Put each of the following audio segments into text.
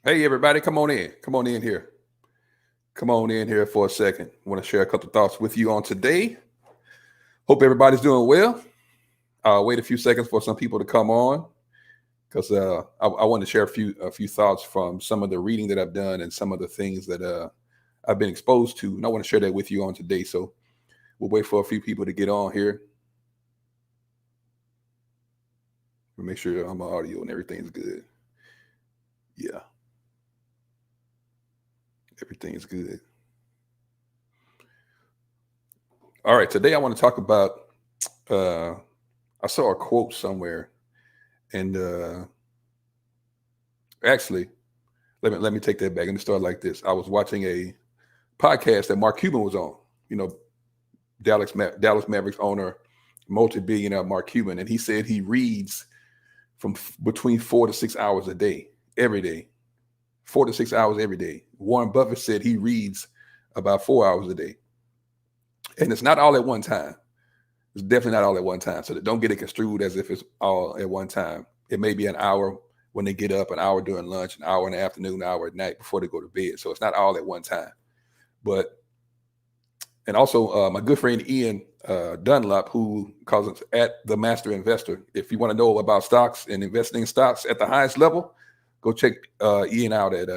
Hey, everybody, come on in. Come on in here. Come on in here for a second. I want to share a couple of thoughts with you on today. Hope everybody's doing well. I'll wait a few seconds for some people to come on because I want to share a few thoughts from some of the reading that I've done and some of the things that I've been exposed to, and I want to share that with you on today. So we'll wait for a few people to get on here. We'll make sure my audio and everything's good. Yeah, everything's good. All right, today I want to talk about. Uh, I saw a quote somewhere, and actually, let me take that back. Let me start like this. I was watching a podcast that Mark Cuban was on. You know, Dallas Mavericks owner, multi-billionaire Mark Cuban, and he said he reads from between 4 to 6 hours a day, every day, 4 to 6 hours every day. Warren Buffett said he reads about 4 hours a day, and it's not all at one time. It's definitely not all at one time. So that don't get it construed as if it's all at one time. It may be an hour when they get up, an hour during lunch, an hour in the afternoon, an hour at night before they go to bed. So it's not all at one time. But and also my good friend Ian Dunlap, who calls us at the Master Investor. If you want to know about stocks and investing in stocks at the highest level, go check Ian out at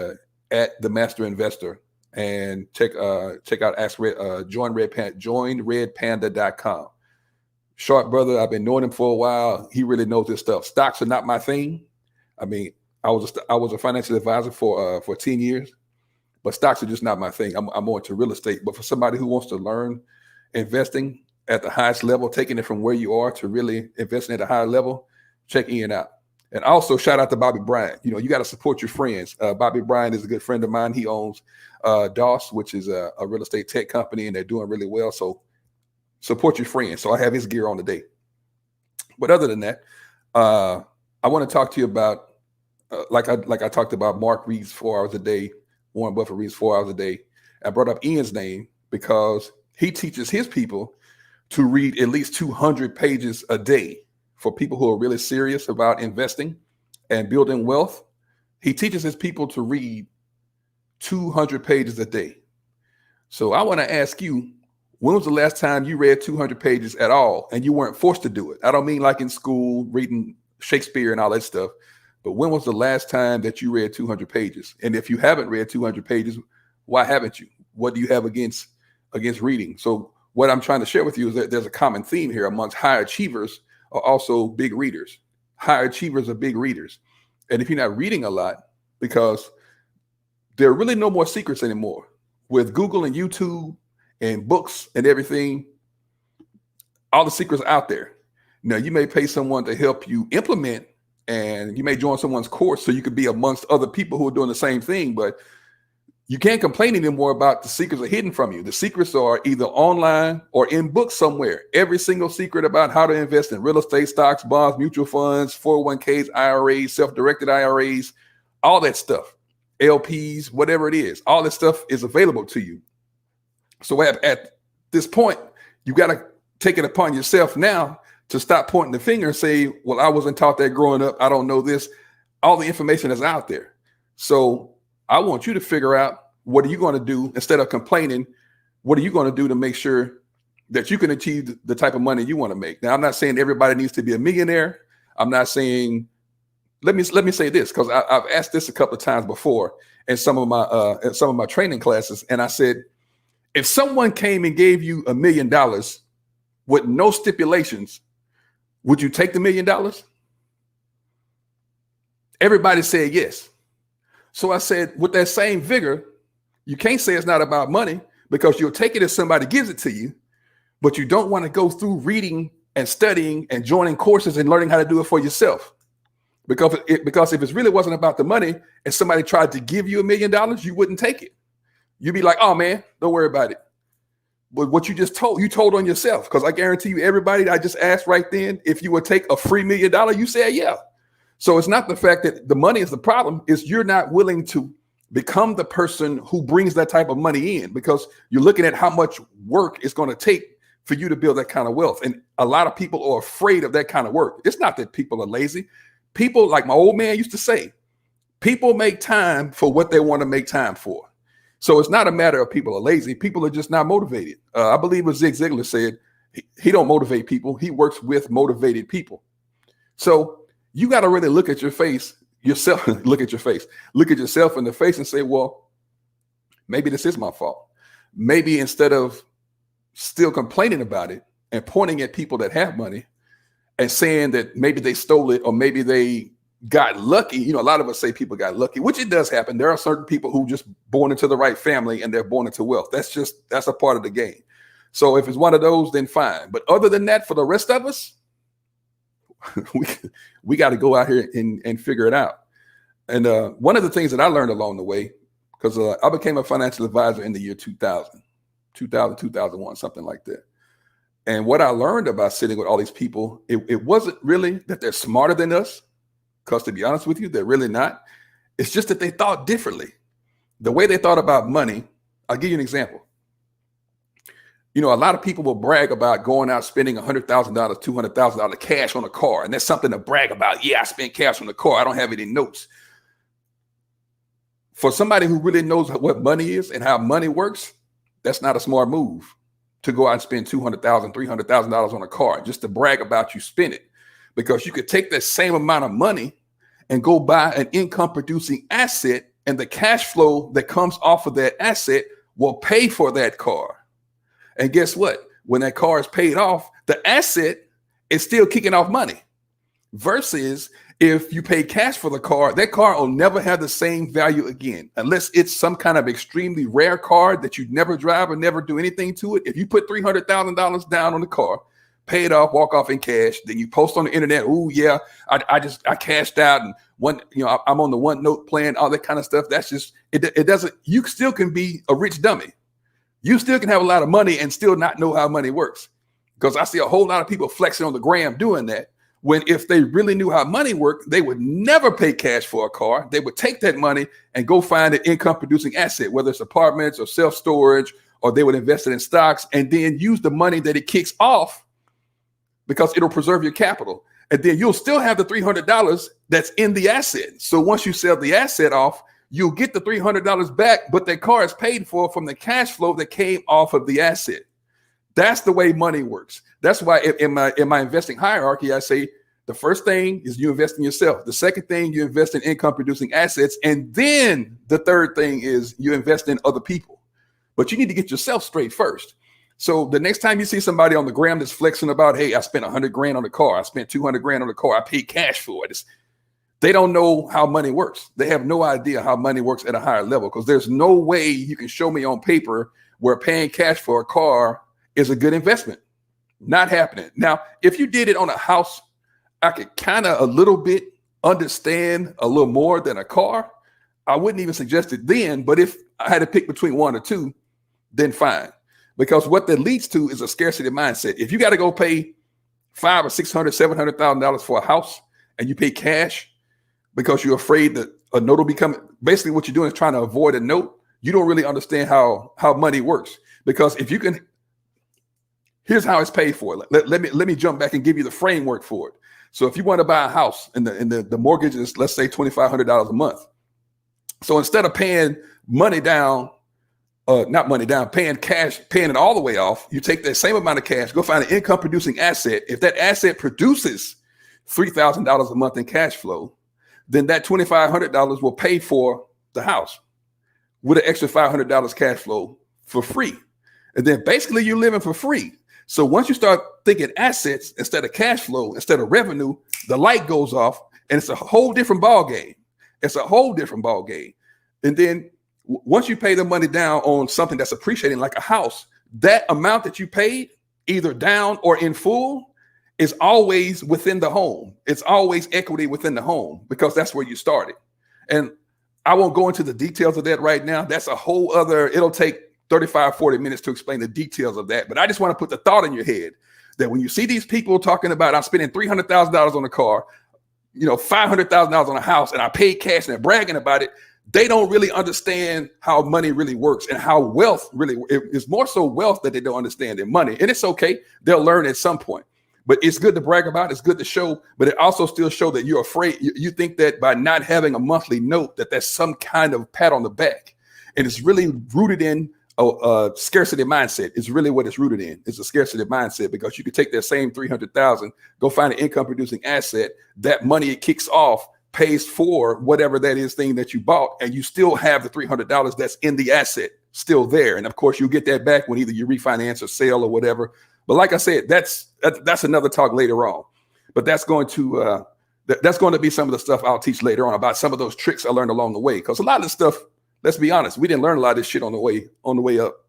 the Master Investor and check out joinredpanda.com. Sharp brother, I've been knowing him for a while. He really knows this stuff. Stocks are not my thing. I mean, I was a financial advisor for 10 years, but stocks are just not my thing. I'm more into real estate. But for somebody who wants to learn investing at the highest level, taking it from where you are to really investing at a higher level, check Ian out. And also shout out to Bobby Bryant. You know, you got to support your friends. Bobby Bryant is a good friend of mine. He owns DOS, which is a real estate tech company, and they're doing really well. So support your friends. So I have his gear on today. But other than that, I want to talk to you about like I talked about. Mark reads 4 hours a day. Warren Buffett reads 4 hours a day. I brought up Ian's name because he teaches his people to read at least 200 pages a day. For people who are really serious about investing and building wealth, he teaches his people to read 200 pages a day. So I want to ask you, when was the last time you read 200 pages at all and you weren't forced to do it? I don't mean like in school reading Shakespeare and all that stuff, but when was the last time that you read 200 pages? And if you haven't read 200 pages, why haven't you? What do you have against reading? So what I'm trying to share with you is that there's a common theme here amongst high achievers are also big readers. High achievers are big readers. And if you're not reading a lot, because there are really no more secrets anymore. With Google and YouTube and books and everything, all the secrets are out there. Now, you may pay someone to help you implement, and you may join someone's course so you could be amongst other people who are doing the same thing, but you can't complain anymore about the secrets are hidden from you. The secrets are either online or in books somewhere. Every single secret about how to invest in real estate, stocks, bonds, mutual funds, 401ks, IRAs, self-directed IRAs, all that stuff, LPs, whatever it is, all that stuff is available to you. So at this point, you got to take it upon yourself now to stop pointing the finger and say, well, I wasn't taught that growing up. I don't know this. All the information is out there. So I want you to figure out, what are you going to do instead of complaining? What are you going to do to make sure that you can achieve the type of money you want to make? Now, I'm not saying everybody needs to be a millionaire. I'm not saying, let me say this, because I've asked this a couple of times before in some of my training classes. And I said, if someone came and gave you $1 million with no stipulations, would you take the $1 million? Everybody said yes. So I said, with that same vigor, you can't say it's not about money, because you'll take it if somebody gives it to you, but you don't want to go through reading and studying and joining courses and learning how to do it for yourself. Because if it really wasn't about the money and somebody tried to give you $1 million, you wouldn't take it. You'd be like, oh man, don't worry about it. But what you told on yourself, because I guarantee you, everybody I just asked right then, if you would take a free $1 million, you said yeah. So it's not the fact that the money is the problem, it's you're not willing to become the person who brings that type of money in, because you're looking at how much work it's going to take for you to build that kind of wealth. And a lot of people are afraid of that kind of work. It's not that people are lazy. People, like my old man used to say, People make time for what they want to make time for. So it's not a matter of people are lazy. People are just not motivated. I believe what Zig Ziglar said, he don't motivate people. He works with motivated people. So you got to really look at your face yourself, look at yourself in the face and say, well, maybe this is my fault. Maybe instead of still complaining about it and pointing at people that have money and saying that maybe they stole it or maybe they got lucky. You know, a lot of us say people got lucky, which it does happen. There are certain people who just born into the right family and they're born into wealth. That's a part of the game. So if it's one of those, then fine. But other than that, for the rest of us, we got to go out here and figure it out. And one of the things that I learned along the way, because I became a financial advisor in the year 2001, something like that. And what I learned about sitting with all these people, it wasn't really that they're smarter than us, because to be honest with you, they're really not. It's just that they thought differently. The way they thought about money, I'll give you an example. You know, a lot of people will brag about going out spending $100,000, $200,000 cash on a car. And that's something to brag about. Yeah, I spent cash on the car. I don't have any notes. For somebody who really knows what money is and how money works, that's not a smart move to go out and spend $200,000, $300,000 on a car just to brag about you spend it. Because you could take that same amount of money and go buy an income producing asset, and the cash flow that comes off of that asset will pay for that car. And guess what? When that car is paid off, the asset is still kicking off money. Versus if you pay cash for the car, that car will never have the same value again, unless it's some kind of extremely rare car that you never drive or never do anything to it. If you put $300,000 down on the car, pay it off, walk off in cash, then you post on the internet, oh yeah, I cashed out, and I'm on the OneNote plan, all that kind of stuff. That's just, it doesn't, you still can be a rich dummy. You still can have a lot of money and still not know how money works. Because I see a whole lot of people flexing on the gram doing that, when if they really knew how money worked, they would never pay cash for a car. They would take that money and go find an income producing asset, whether it's apartments or self-storage, or they would invest it in stocks and then use the money that it kicks off, because it'll preserve your capital. And then you'll still have the $300 that's in the asset. So once you sell the asset off, you'll get the $300 back, but that car is paid for from the cash flow that came off of the asset. That's the way money works. That's why in my investing hierarchy, I say the first thing is you invest in yourself. The second thing, you invest in income producing assets. And then the third thing is you invest in other people. But you need to get yourself straight first. So the next time you see somebody on the gram that's flexing about, hey, I spent $100,000 on the car, I spent $200,000 on the car, I paid cash for it. They don't know how money works. They have no idea how money works at a higher level, because there's no way you can show me on paper where paying cash for a car is a good investment. Not happening. Now, if you did it on a house, I could kind of a little bit understand a little more than a car. I wouldn't even suggest it then, but if I had to pick between one or two, then fine. Because what that leads to is a scarcity mindset. If you got to go pay $500,000 or $600,000, $700,000 for a house and you pay cash because you're afraid that a note will become, basically what you're doing is trying to avoid a note. You don't really understand how money works. Because if you can, here's how it's paid for. Let me jump back and give you the framework for it. So if you want to buy a house and the mortgage is, let's say, $2,500 a month. So instead of paying money down, paying cash, paying it all the way off, you take that same amount of cash, go find an income producing asset. If that asset produces $3,000 a month in cash flow, then that $2,500 will pay for the house with an extra $500 cash flow for free. And then basically you're living for free. So once you start thinking assets instead of cash flow, instead of revenue, the light goes off and it's a whole different ball game. It's a whole different ball game. And then once you pay the money down on something that's appreciating like a house, that amount that you paid either down or in full is always within the home. It's always equity within the home, because that's where you started. And I won't go into the details of that right now. That's a whole other, it'll take 35, 40 minutes to explain the details of that. But I just want to put the thought in your head that when you see these people talking about, I'm spending $300,000 on a car, $500,000 on a house, and I paid cash, and they're bragging about it, they don't really understand how money really works and how wealth really is. More so wealth that they don't understand than money. And it's okay. They'll learn at some point. But it's good to brag about. It's good to show, but it also still show that you're afraid. You think that by not having a monthly note, that that's some kind of pat on the back. And it's really rooted in a scarcity mindset. It's really what it's rooted in. It's a scarcity mindset, because you could take that same 300,000, go find an income producing asset. That money it kicks off pays for whatever that is thing that you bought, and you still have the $300 that's in the asset still there. And of course, you'll get that back when either you refinance or sell or whatever. But like I said, that's another talk later on. But that's going to be some of the stuff I'll teach later on about some of those tricks I learned along the way. Because a lot of the stuff, let's be honest, we didn't learn a lot of this shit on the way up.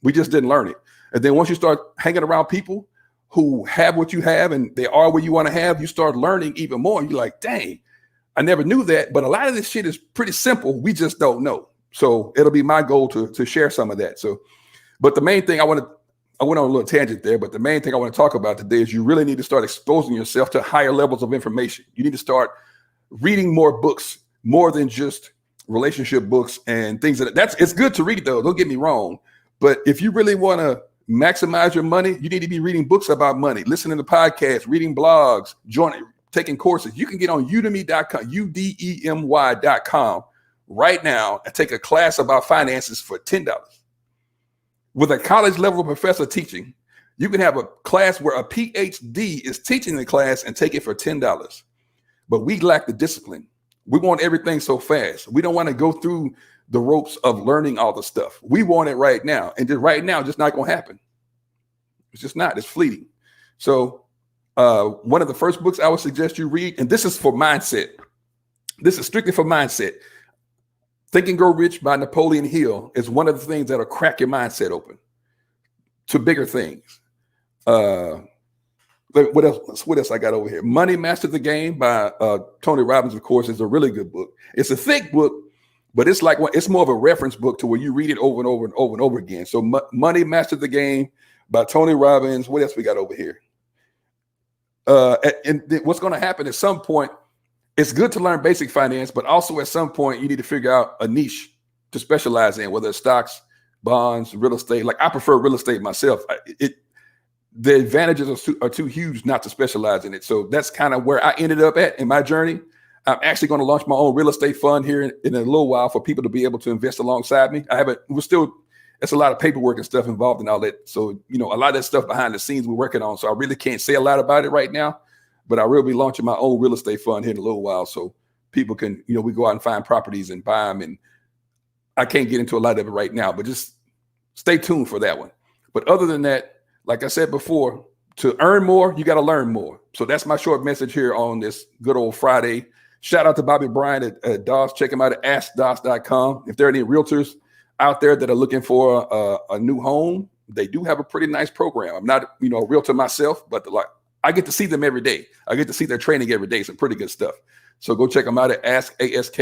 We just didn't learn it. And then once you start hanging around people who have what you have and they are where you want to have, you start learning even more. You're like, dang, I never knew that. But a lot of this shit is pretty simple. We just don't know. So it'll be my goal to share some of that. So, but the main thing I went on a little tangent there, but the main thing I want to talk about today is you really need to start exposing yourself to higher levels of information. You need to start reading more books, more than just relationship books and things it's good to read though. Don't get me wrong. But if you really want to maximize your money, you need to be reading books about money, listening to podcasts, reading blogs, taking courses. You can get on udemy.com, udemy.com right now and take a class about finances for $10. With a college level professor teaching, you can have a class where a PhD is teaching the class and take it for $10. But we lack the discipline. We want everything so fast. We don't want to go through the ropes of learning all the stuff. We want it right now. And just right now, just not going to happen. It's just not. It's fleeting. So one of the first books I would suggest you read, and this is for mindset. This is strictly for mindset. Think and Grow Rich by Napoleon Hill is one of the things that'll crack your mindset open to bigger things. What else I got over here? Money Master the Game by Tony Robbins, of course, is a really good book. It's a thick book, but it's more of a reference book to where you read it over and over and over and over again. So Money Master the Game by Tony Robbins. What else we got over here? And what's going to happen at some point, it's good to learn basic finance, but also at some point you need to figure out a niche to specialize in, whether it's stocks, bonds, real estate. Like I prefer real estate myself. The advantages are too huge not to specialize in it. So that's kind of where I ended up at in my journey. I'm actually going to launch my own real estate fund here in a little while for people to be able to invest alongside me. It's a lot of paperwork and stuff involved in all that. So, a lot of that stuff behind the scenes we're working on. So I really can't say a lot about it right now, but I will be launching my own real estate fund here in a little while. So people can, we go out and find properties and buy them. And I can't get into a lot of it right now, but just stay tuned for that one. But other than that, like I said before, to earn more, you got to learn more. So that's my short message here on this good old Friday. Shout out to Bobby Bryant at DOS. Check him out at AskDOS.com. If there are any realtors out there that are looking for a new home, they do have a pretty nice program. I'm not, a realtor myself, but I get to see them every day. I get to see their training every day. Some pretty good stuff. So go check them out at AskDOS.com.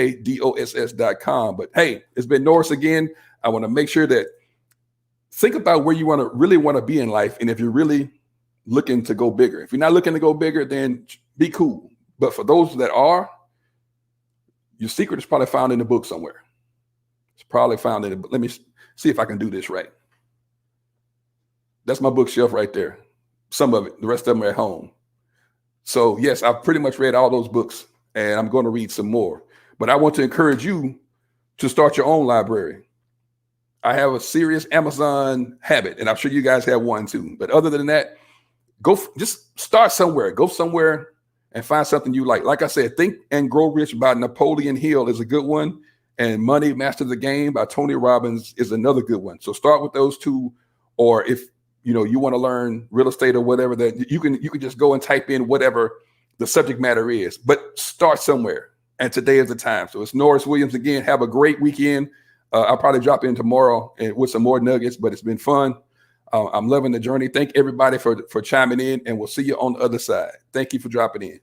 But hey, it's been Norris again. I want to make sure that think about where you really want to be in life. And if you're really looking to go bigger, if you're not looking to go bigger, then be cool. But for those that are, your secret is probably found in the book somewhere. It's probably found in the book. Let me see if I can do this right. That's my bookshelf right there. Some of it, the rest of them are at home. So yes, I've pretty much read all those books and I'm going to read some more. But I want to encourage you to start your own library. I have a serious Amazon habit, and I'm sure you guys have one too. But other than that, just start somewhere. Go somewhere and find something you like. Like I said, Think and Grow Rich by Napoleon Hill is a good one. And Money Master the Game by Tony Robbins is another good one. So start with those two. Or if you want to learn real estate or whatever, that you can just go and type in whatever the subject matter is. But start somewhere. And today is the time. So it's Norris Williams again. Have a great weekend. I'll probably drop in tomorrow with some more nuggets, but it's been fun. I'm loving the journey. Thank everybody for chiming in, and we'll see you on the other side. Thank you for dropping in.